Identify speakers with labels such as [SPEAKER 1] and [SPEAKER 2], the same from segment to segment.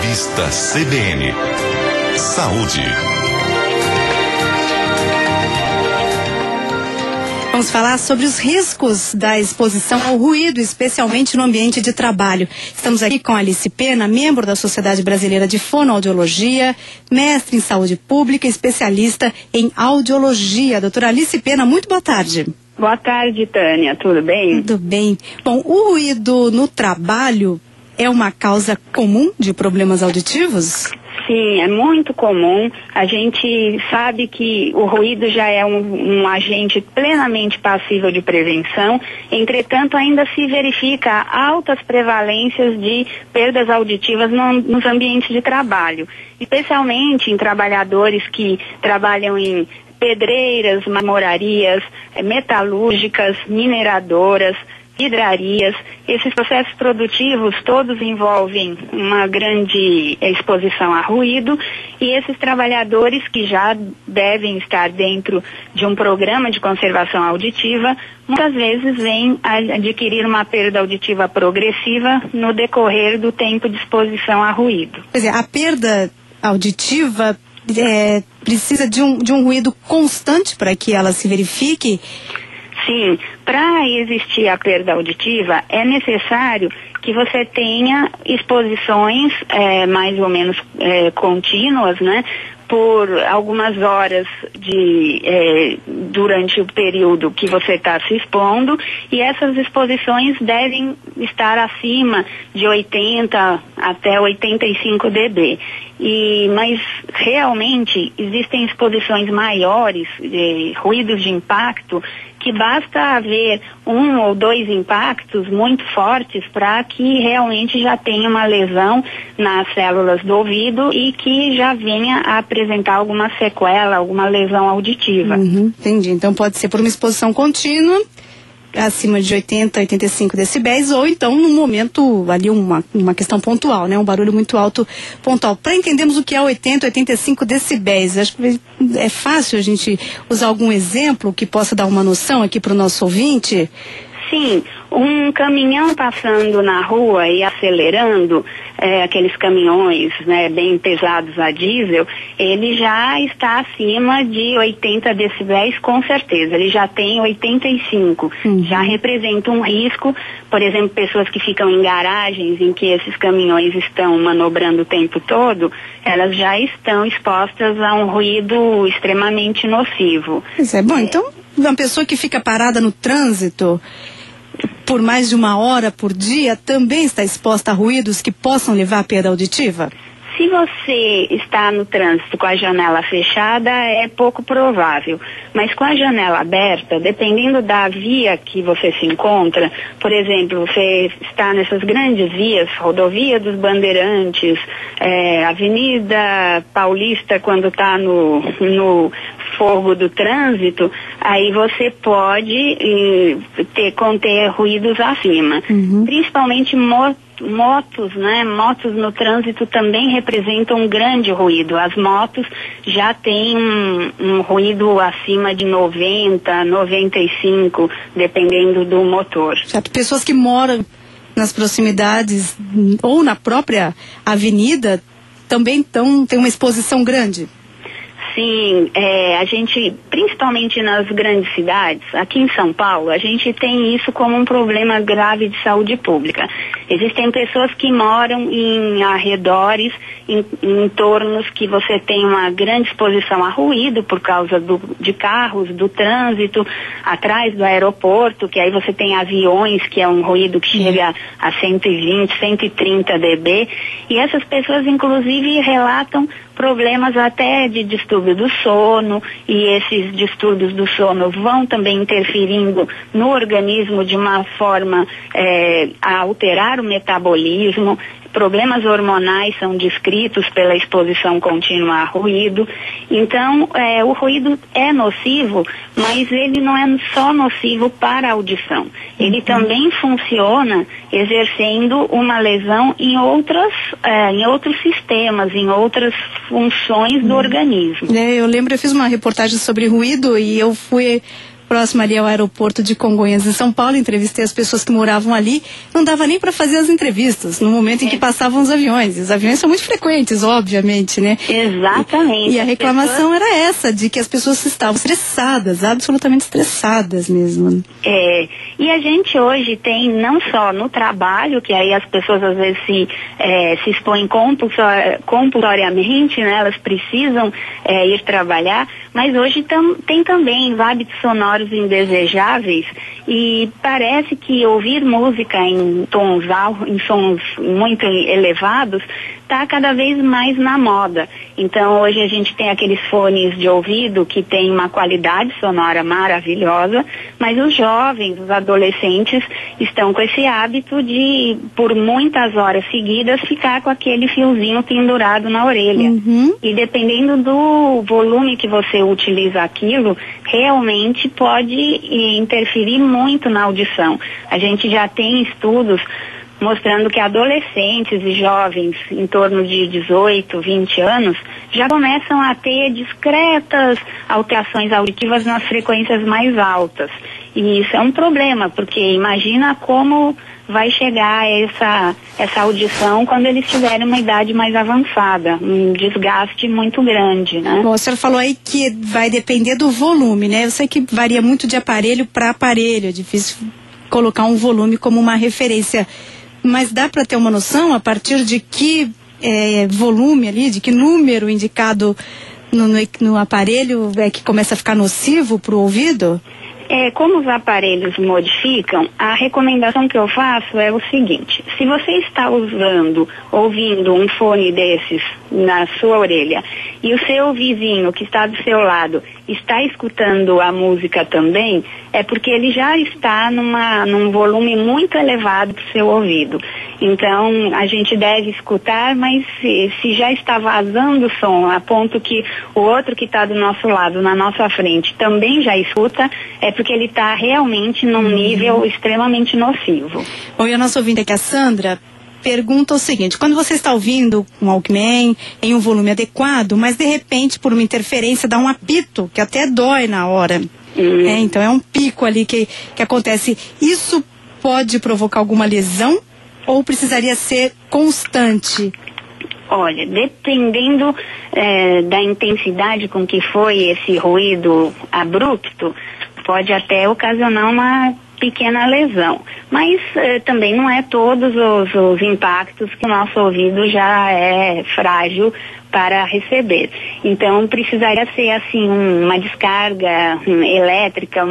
[SPEAKER 1] Revista CBN. Saúde.
[SPEAKER 2] Vamos falar sobre os riscos da exposição ao ruído, especialmente no ambiente de trabalho. Estamos aqui com Alice Pena, membro da Sociedade Brasileira de Fonoaudiologia, mestre em saúde pública, especialista em audiologia. Doutora Alice Pena, muito boa tarde.
[SPEAKER 3] Boa tarde, Tânia. Tudo bem?
[SPEAKER 2] Tudo bem. Bom, o ruído no trabalho é uma causa comum de problemas auditivos?
[SPEAKER 3] Sim, é muito comum. A gente sabe que o ruído já é um agente plenamente passível de prevenção, entretanto ainda se verifica altas prevalências de perdas auditivas nos ambientes de trabalho, especialmente em trabalhadores que trabalham em pedreiras, marmorarias, metalúrgicas, mineradoras, vidrarias. Esses processos produtivos todos envolvem uma grande exposição a ruído, e esses trabalhadores que já devem estar dentro de um programa de conservação auditiva, muitas vezes vêm a adquirir uma perda auditiva progressiva no decorrer do tempo de exposição a ruído.
[SPEAKER 2] Quer dizer, a perda auditiva precisa de um ruído constante para que ela se verifique?
[SPEAKER 3] Sim, para existir a perda auditiva é necessário que você tenha exposições mais ou menos contínuas, né? Por algumas horas durante o período que você está se expondo, e essas exposições devem estar acima de 80 até 85 dB. Mas realmente existem exposições maiores, ruídos de impacto, que basta haver 1 ou 2 impactos muito fortes para que realmente já tenha uma lesão nas células do ouvido e que já venha a apresentar alguma sequela, alguma lesão auditiva.
[SPEAKER 2] Entendi. Então pode ser por uma exposição contínua, acima de 80, 85 decibéis, ou então num momento ali uma questão pontual, né? Um barulho muito alto pontual. Para entendermos o que é 80, 85 decibéis, acho que é fácil a gente usar algum exemplo que possa dar uma noção aqui para o nosso ouvinte?
[SPEAKER 3] Sim, um caminhão passando na rua e acelerando, aqueles caminhões, né, bem pesados a diesel, ele já está acima de 80 decibéis com certeza, ele já tem 85, já representa um risco. Por exemplo, pessoas que ficam em garagens em que esses caminhões estão manobrando o tempo todo, elas já estão expostas a um ruído extremamente nocivo.
[SPEAKER 2] Isso é bom. Então, uma pessoa que fica parada no trânsito por mais de 1 hora por dia também está exposta a ruídos que possam levar à perda auditiva?
[SPEAKER 3] Se você está no trânsito com a janela fechada, é pouco provável. Mas com a janela aberta, dependendo da via que você se encontra, por exemplo, você está nessas grandes vias, Rodovia dos Bandeirantes, Avenida Paulista, quando está no fogo do trânsito, aí você pode conter ruídos acima. Principalmente motos, né? Motos no trânsito também representam um grande ruído. As motos já têm um ruído acima de 90, 95, dependendo do motor.
[SPEAKER 2] Certo. Pessoas que moram nas proximidades ou na própria avenida também têm uma exposição grande?
[SPEAKER 3] Sim, a gente, principalmente nas grandes cidades, aqui em São Paulo, a gente tem isso como um problema grave de saúde pública. Existem pessoas que moram em arredores, em entornos que você tem uma grande exposição a ruído por causa de carros, do trânsito, atrás do aeroporto, que aí você tem aviões, que é um ruído que chega a 120, 130 dB, e essas pessoas inclusive relatam problemas até de distúrbio do sono, e esses distúrbios do sono vão também interferindo no organismo de uma forma a alterar o metabolismo. Problemas hormonais são descritos pela exposição contínua a ruído. Então, o ruído é nocivo, mas ele não é só nocivo para a audição. Ele também funciona exercendo uma lesão em outros sistemas, em outras funções do organismo.
[SPEAKER 2] Eu lembro, eu fiz uma reportagem sobre ruído e eu fui próximo ali ao aeroporto de Congonhas, em São Paulo. Entrevistei as pessoas que moravam ali. Não dava nem para fazer as entrevistas no momento em que passavam os aviões. Os aviões são muito frequentes, obviamente, né?
[SPEAKER 3] Exatamente.
[SPEAKER 2] E a reclamação era essa, de que as pessoas estavam estressadas, absolutamente estressadas mesmo.
[SPEAKER 3] E a gente hoje tem, não só no trabalho, que aí as pessoas às vezes se expõem compulsoriamente, né? Elas precisam ir trabalhar, mas hoje tem também hábitos sonoros indesejáveis, e parece que ouvir música em sons muito elevados está cada vez mais na moda. Então hoje a gente tem aqueles fones de ouvido que tem uma qualidade sonora maravilhosa, mas os jovens, os adolescentes estão com esse hábito de, por muitas horas seguidas, ficar com aquele fiozinho pendurado na orelha. E dependendo do volume que você utiliza aquilo, realmente pode interferir muito na audição. A gente já tem estudos mostrando que adolescentes e jovens em torno de 18, 20 anos já começam a ter discretas alterações auditivas nas frequências mais altas. E isso é um problema, porque imagina como vai chegar essa audição quando eles tiverem uma idade mais avançada, um desgaste muito grande, né?
[SPEAKER 2] Bom, a senhora falou aí que vai depender do volume, né? Eu sei que varia muito de aparelho para aparelho, é difícil colocar um volume como uma referência. Mas dá para ter uma noção a partir de que volume ali, de que número indicado no aparelho é que começa a ficar nocivo para o ouvido?
[SPEAKER 3] Como os aparelhos modificam, a recomendação que eu faço é o seguinte: se você está ouvindo um fone desses na sua orelha e o seu vizinho que está do seu lado está escutando a música também, é porque ele já está num volume muito elevado para o seu ouvido. Então, a gente deve escutar, mas se já está vazando som a ponto que o outro que está do nosso lado, na nossa frente, também já escuta, é porque ele está realmente num nível extremamente nocivo.
[SPEAKER 2] Bom, e a nossa ouvinte aqui, a Sandra, pergunta o seguinte: quando você está ouvindo um Walkman em um volume adequado, mas de repente por uma interferência dá um apito que até dói na hora, então é um pico ali que acontece, isso pode provocar alguma lesão ou precisaria ser constante?
[SPEAKER 3] Olha, dependendo da intensidade com que foi esse ruído abrupto, pode até ocasionar uma pequena lesão, mas também não é todos os impactos que o nosso ouvido já é frágil para receber. Então precisaria ser assim uma descarga elétrica,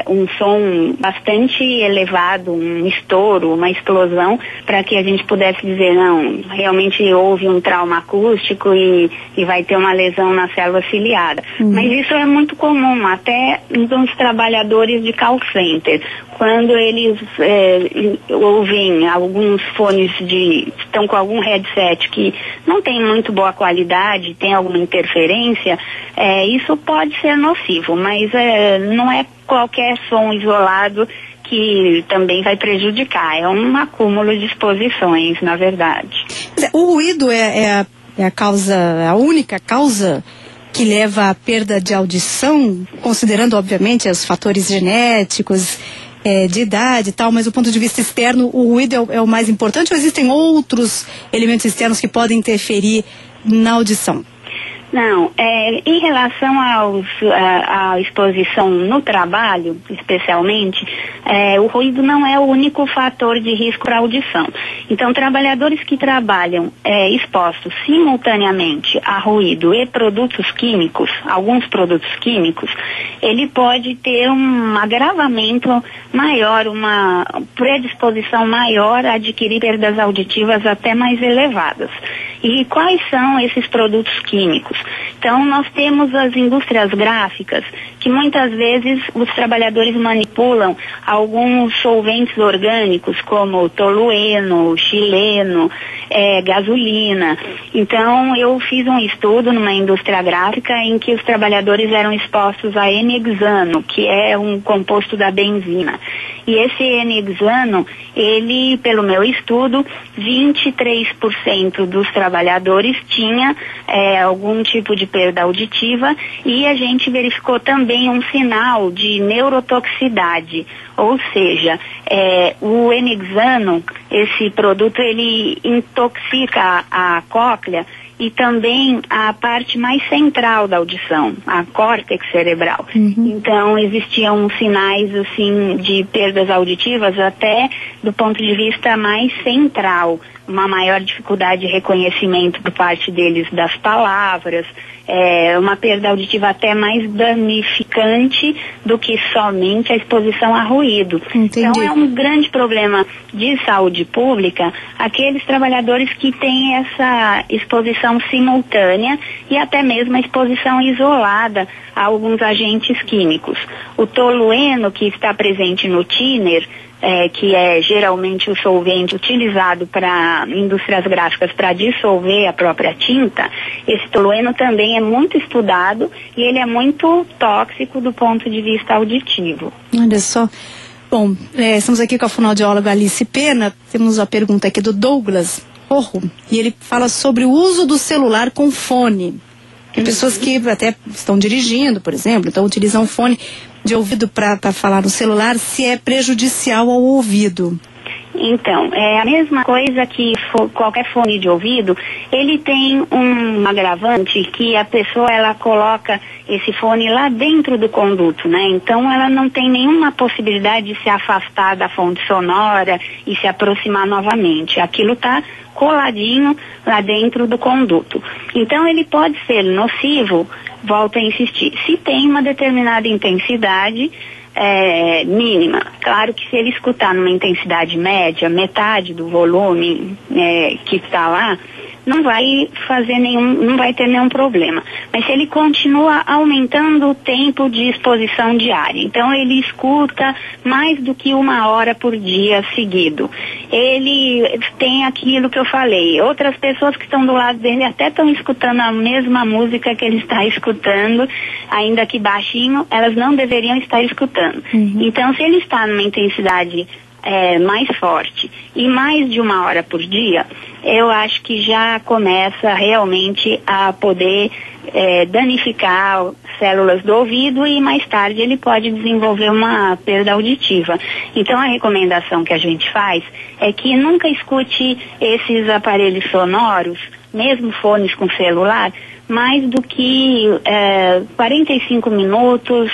[SPEAKER 3] um som bastante elevado, um estouro, uma explosão, para que a gente pudesse dizer, não, realmente houve um trauma acústico e vai ter uma lesão na célula ciliada. Mas isso é muito comum, até nos trabalhadores de call center. Quando eles ouvem alguns fones estão com algum headset que não tem muito boa qualidade, tem alguma interferência, isso pode ser nocivo, mas não é qualquer som isolado que também vai prejudicar, é um acúmulo de exposições, na verdade.
[SPEAKER 2] O ruído é a única causa que leva à perda de audição, considerando obviamente os fatores genéticos, de idade e tal, mas do ponto de vista externo, o ruído é o mais importante, ou existem outros elementos externos que podem interferir na audição?
[SPEAKER 3] Não, em relação à exposição no trabalho, especialmente, o ruído não é o único fator de risco para a audição. Então, trabalhadores que trabalham expostos simultaneamente a ruído e produtos químicos, alguns produtos químicos, ele pode ter um agravamento maior, uma predisposição maior a adquirir perdas auditivas até mais elevadas. E quais são esses produtos químicos? Então, nós temos as indústrias gráficas, que muitas vezes os trabalhadores manipulam alguns solventes orgânicos, como tolueno, xileno, gasolina. Então, eu fiz um estudo numa indústria gráfica em que os trabalhadores eram expostos a N-hexano, que é um composto da benzina. E esse N-hexano, ele, pelo meu estudo, 23% dos trabalhadores tinha algum tipo de perda auditiva, e a gente verificou também também um sinal de neurotoxicidade, ou seja, o Enexano, esse produto, ele intoxica a cóclea e também a parte mais central da audição, a córtex cerebral. Então, existiam sinais, assim, de perdas auditivas até do ponto de vista mais central, uma maior dificuldade de reconhecimento por parte deles das palavras, uma perda auditiva até mais danificante do que somente a exposição a ruído.
[SPEAKER 2] Entendi.
[SPEAKER 3] Então é um grande problema de saúde pública aqueles trabalhadores que têm essa exposição simultânea e até mesmo a exposição isolada a alguns agentes químicos. O tolueno, que está presente no thinner, que é geralmente o solvente utilizado para indústrias gráficas para dissolver a própria tinta, esse tolueno também é muito estudado e ele é muito tóxico do ponto de vista auditivo.
[SPEAKER 2] Olha só. Bom, estamos aqui com a fonoaudióloga Alice Pena. Temos a pergunta aqui do Douglas Porro, e ele fala sobre o uso do celular com fone. Tem pessoas que até estão dirigindo, por exemplo, então utilizam fone de ouvido para falar no celular, se é prejudicial ao ouvido.
[SPEAKER 3] Então, é a mesma coisa que qualquer fone de ouvido, ele tem um agravante que a pessoa, ela coloca esse fone lá dentro do conduto, né? Então, ela não tem nenhuma possibilidade de se afastar da fonte sonora e se aproximar novamente. Aquilo está coladinho lá dentro do conduto. Então, ele pode ser nocivo, volto a insistir, se tem uma determinada intensidade mínima. Claro que se ele escutar numa intensidade média, metade do volume que está lá, não vai ter nenhum problema. Mas se ele continua aumentando o tempo de exposição diária, então ele escuta mais do que 1 hora por dia seguido, ele tem aquilo que eu falei, outras pessoas que estão do lado dele até estão escutando a mesma música que ele está escutando, ainda que baixinho, elas não deveriam estar escutando. Então, se ele está numa intensidade mais forte e mais de 1 hora por dia, eu acho que já começa realmente a poder danificar células do ouvido e mais tarde ele pode desenvolver uma perda auditiva. Então a recomendação que a gente faz é que nunca escute esses aparelhos sonoros, mesmo fones com celular, mais do que 45 minutos,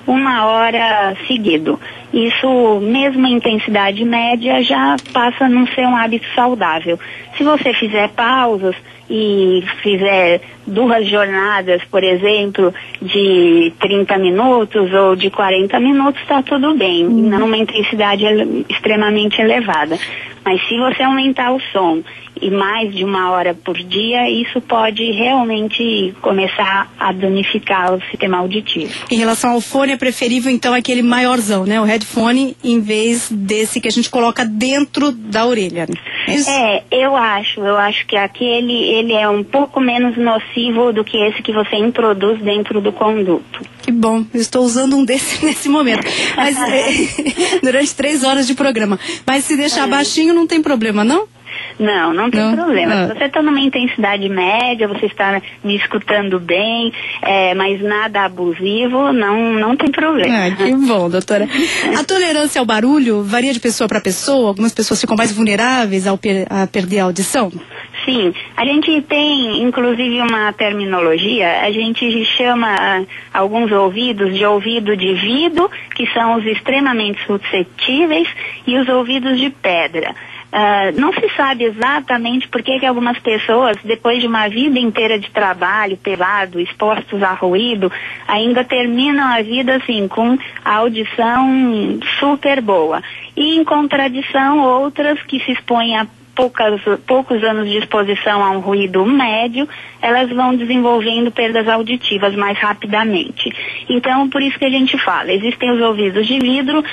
[SPEAKER 3] 1 hora seguido. Isso, mesmo em intensidade média, já passa a não ser um hábito saudável. Se você fizer pausas e fizer 2 jornadas, por exemplo, de 30 minutos ou de 40 minutos, está tudo bem, não uma intensidade extremamente elevada. Mas se você aumentar o som e mais de 1 hora por dia, isso pode realmente começar a danificar o sistema auditivo.
[SPEAKER 2] Em relação ao fone, é preferível então aquele maiorzão, né? O headphone, em vez desse que a gente coloca dentro da orelha. É isso?
[SPEAKER 3] Eu acho que ele é um pouco menos nocivo do que esse que você introduz dentro do conduto.
[SPEAKER 2] Que bom, eu estou usando um desse nesse momento. Mas durante 3 horas de programa. Mas se deixar baixinho, não tem problema, não?
[SPEAKER 3] Não tem problema. Se você está numa intensidade média, você está me escutando bem, mas nada abusivo, não tem problema.
[SPEAKER 2] Que bom, doutora. A tolerância ao barulho varia de pessoa para pessoa? Algumas pessoas ficam mais vulneráveis a perder a audição?
[SPEAKER 3] Sim, a gente tem inclusive uma terminologia, a gente chama alguns ouvidos de ouvido de vidro, que são os extremamente suscetíveis, e os ouvidos de pedra. Não se sabe exatamente por que algumas pessoas, depois de uma vida inteira de trabalho pesado, expostos a ruído, ainda terminam a vida assim, com a audição super boa. E em contradição, outras que se expõem a poucos anos de exposição a um ruído médio, elas vão desenvolvendo perdas auditivas mais rapidamente. Então, por isso que a gente fala, existem os ouvidos de vidro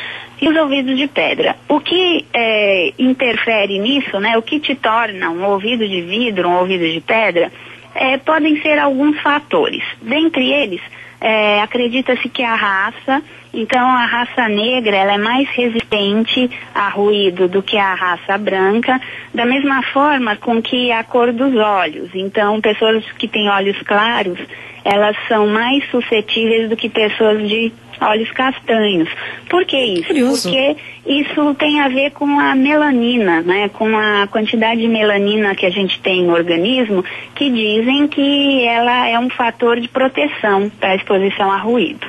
[SPEAKER 3] e os ouvidos de pedra. O que interfere nisso, né? O que te torna um ouvido de vidro, um ouvido de pedra, podem ser alguns fatores. Dentre eles, acredita-se que a raça, então a raça negra, ela é mais resistente a ruído do que a raça branca, da mesma forma com que a cor dos olhos. Então, pessoas que têm olhos claros, elas são mais suscetíveis do que pessoas de olhos castanhos. Por que isso?
[SPEAKER 2] Curioso.
[SPEAKER 3] Porque isso tem a ver com a melanina, né? Com a quantidade de melanina que a gente tem no organismo, que dizem que ela é um fator de proteção para a exposição a ruído.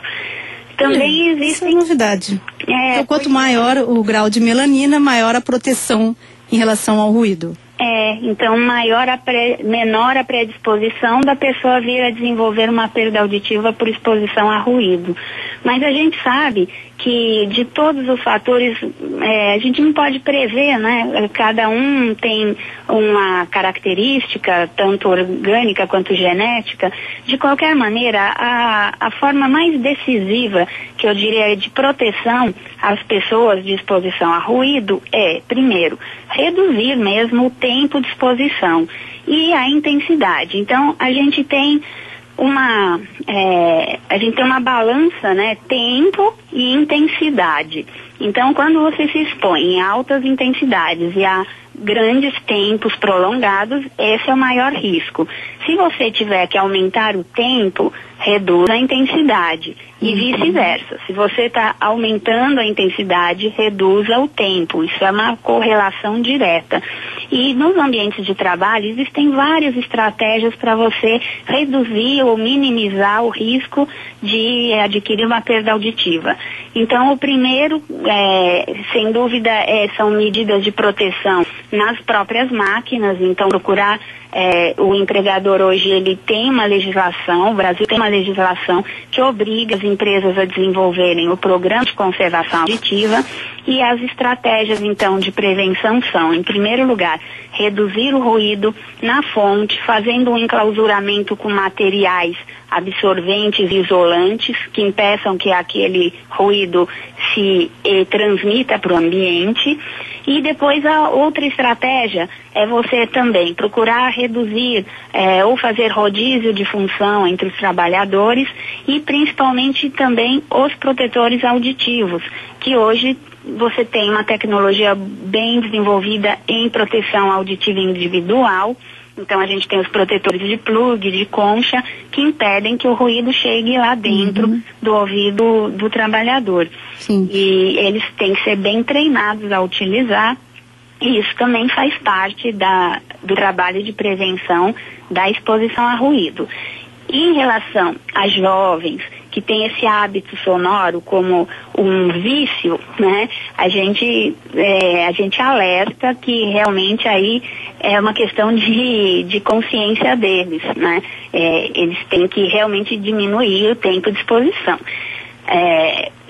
[SPEAKER 3] Também existem...
[SPEAKER 2] Isso é novidade. Então, quanto maior o grau de melanina, maior a proteção em relação ao ruído.
[SPEAKER 3] Então menor a predisposição da pessoa vir a desenvolver uma perda auditiva por exposição a ruído. Mas a gente sabe que de todos os fatores, a gente não pode prever, né? Cada um tem uma característica, tanto orgânica quanto genética. De qualquer maneira, a forma mais decisiva, que eu diria, de proteção às pessoas de exposição a ruído é, primeiro, reduzir mesmo o tempo de exposição e a intensidade. Então, a gente tem uma balança, né, tempo e intensidade. Então, quando você se expõe em altas intensidades e a grandes tempos prolongados, esse é o maior risco. Se você tiver que aumentar o tempo, reduz a intensidade e vice-versa. Se você está aumentando a intensidade, reduza o tempo. Isso é uma correlação direta. E nos ambientes de trabalho existem várias estratégias para você reduzir ou minimizar o risco de adquirir uma perda auditiva. Então, o primeiro, sem dúvida, são medidas de proteção nas próprias máquinas. Então, procurar o empregador hoje, ele tem uma legislação, o Brasil tem uma legislação que obriga as empresas a desenvolverem o programa de conservação auditiva, e as estratégias, então, de prevenção são, em primeiro lugar, reduzir o ruído na fonte, fazendo um enclausuramento com materiais absorventes e isolantes que impeçam que aquele ruído se transmita para o ambiente. E depois a outra estratégia é você também procurar reduzir ou fazer rodízio de função entre os trabalhadores e principalmente também os protetores auditivos, que hoje você tem uma tecnologia bem desenvolvida em proteção auditiva individual. Então, a gente tem os protetores de plug, de concha, que impedem que o ruído chegue lá dentro do ouvido do trabalhador.
[SPEAKER 2] Sim.
[SPEAKER 3] E eles têm que ser bem treinados a utilizar, e isso também faz parte do trabalho de prevenção da exposição a ruído. E em relação a jovens que têm esse hábito sonoro como um vício, né? A gente alerta que realmente aí é uma questão de consciência deles, né? Eles têm que realmente diminuir o tempo de exposição.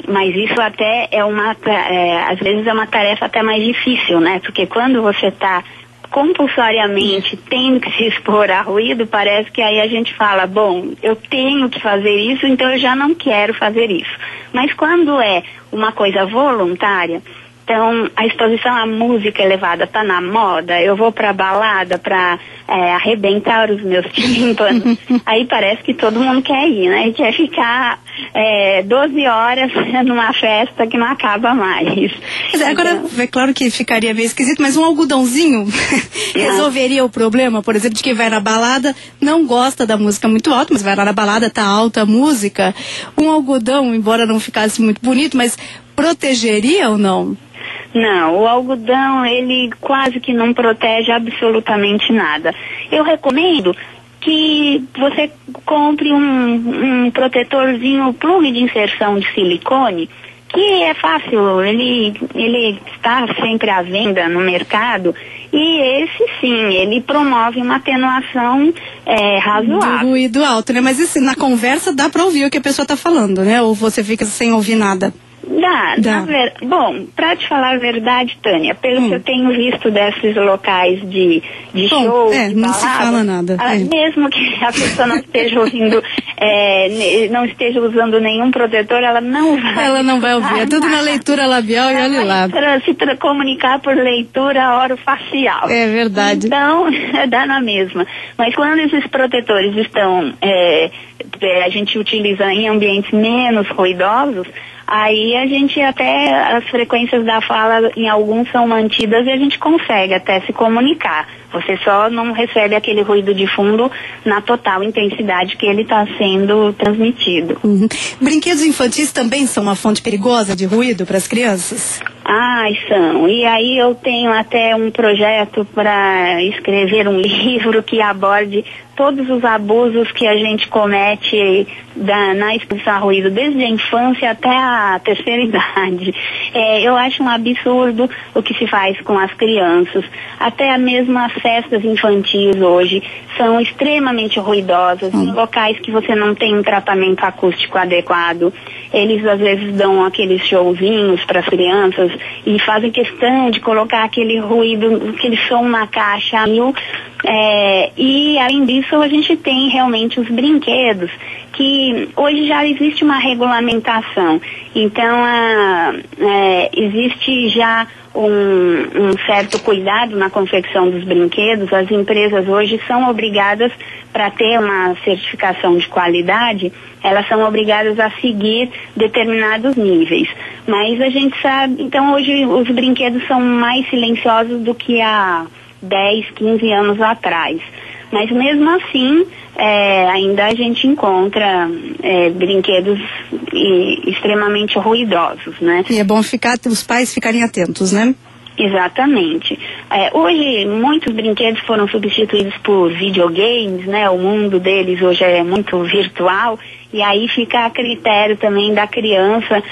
[SPEAKER 3] Mas isso até às vezes é uma tarefa até mais difícil, né? Porque quando você está compulsoriamente tendo que se expor a ruído, parece que aí a gente fala, bom, eu tenho que fazer isso, então eu já não quero fazer isso. Mas quando é uma coisa voluntária, então a exposição à música elevada está na moda, eu vou para balada para arrebentar os meus tímpanos, aí parece que todo mundo quer ir, né? E quer ficar 12 horas numa festa que não acaba mais.
[SPEAKER 2] Agora, é claro que ficaria meio esquisito, mas um algodãozinho resolveria o problema, por exemplo, de quem vai na balada, não gosta da música muito alta, mas vai lá na balada, tá alta a música. Um algodão, embora não ficasse muito bonito, mas protegeria ou não?
[SPEAKER 3] Não, o algodão, ele quase que não protege absolutamente nada. Eu recomendo que você compre um protetorzinho, plug de inserção de silicone, que é fácil, ele está sempre à venda no mercado, e esse sim, ele promove uma atenuação razoável.
[SPEAKER 2] Do ruído alto, né? Mas assim, na conversa dá para ouvir o que a pessoa está falando, né? Ou você fica sem ouvir nada?
[SPEAKER 3] Dá. Bom, pra te falar a verdade, Tânia, pelo que eu tenho visto desses locais de show, de
[SPEAKER 2] não se fala nada.
[SPEAKER 3] Mesmo que a pessoa não esteja ouvindo, não esteja usando nenhum protetor, ela não vai
[SPEAKER 2] ouvir. É tudo na leitura labial e olha lá.
[SPEAKER 3] Se comunicar por leitura orofacial.
[SPEAKER 2] É verdade.
[SPEAKER 3] Então, dá na mesma. Mas quando esses protetores estão a gente utiliza em ambientes menos ruidosos, aí a gente até, as frequências da fala em alguns são mantidas e a gente consegue até se comunicar. Você só não recebe aquele ruído de fundo na total intensidade que ele está sendo transmitido.
[SPEAKER 2] Brinquedos infantis também são uma fonte perigosa de ruído para as crianças?
[SPEAKER 3] São. E aí eu tenho até um projeto para escrever um livro que aborde todos os abusos que a gente comete na exposição a ruído, desde a infância até a terceira idade. Eu acho um absurdo o que se faz com as crianças. Até mesmo as festas infantis hoje são extremamente ruidosas, em locais que você não tem um tratamento acústico adequado. Eles às vezes dão aqueles showzinhos para as crianças e fazem questão de colocar aquele ruído, aquele som na caixa a mil. E além disso a gente tem realmente os brinquedos, que hoje já existe uma regulamentação. Então existe já um certo cuidado na confecção dos brinquedos. As empresas hoje são obrigadas, para ter uma certificação de qualidade, elas são obrigadas a seguir determinados níveis. Mas a gente sabe, então hoje os brinquedos são mais silenciosos do que há 10, 15 anos atrás. Mas mesmo assim, ainda a gente encontra brinquedos extremamente ruidosos, né?
[SPEAKER 2] E é bom os pais ficarem atentos, né?
[SPEAKER 3] Exatamente. Hoje, muitos brinquedos foram substituídos por videogames, né? O mundo deles hoje é muito virtual, e aí fica a critério também da criança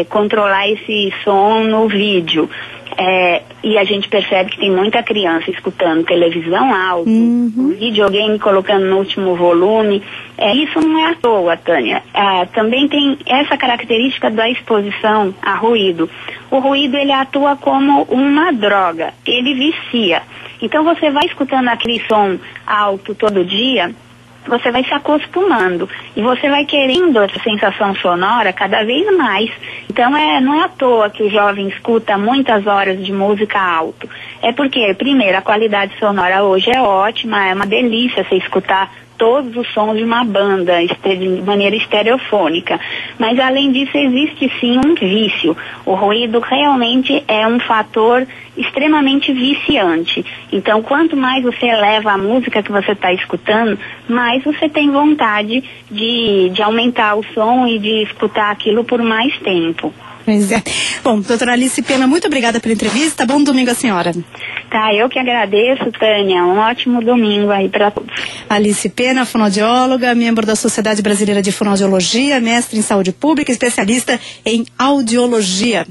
[SPEAKER 3] controlar esse som no vídeo. E a gente percebe que tem muita criança escutando televisão alto, videogame colocando no último volume. Isso não é à toa, Tânia. Também tem essa característica da exposição a ruído. O ruído, ele atua como uma droga, ele vicia. Então você vai escutando aquele som alto todo dia, você vai se acostumando e você vai querendo essa sensação sonora cada vez mais. Então não é à toa que o jovem escuta muitas horas de música alto. É porque, primeiro, a qualidade sonora hoje é ótima, é uma delícia você escutar todos os sons de uma banda de maneira estereofônica. Mas além disso existe sim um vício. O ruído realmente é um fator extremamente viciante. Então quanto mais você eleva a música que você está escutando, mais você tem vontade de aumentar o som e de escutar aquilo por mais tempo.
[SPEAKER 2] Pois é. Bom, doutora Alice Pena, muito obrigada pela entrevista. Bom domingo à senhora.
[SPEAKER 3] Tá, eu que agradeço, Tânia. Um ótimo domingo aí para todos.
[SPEAKER 2] Alice Pena, fonoaudióloga, membro da Sociedade Brasileira de Fonoaudiologia, mestre em saúde pública, especialista em audiologia.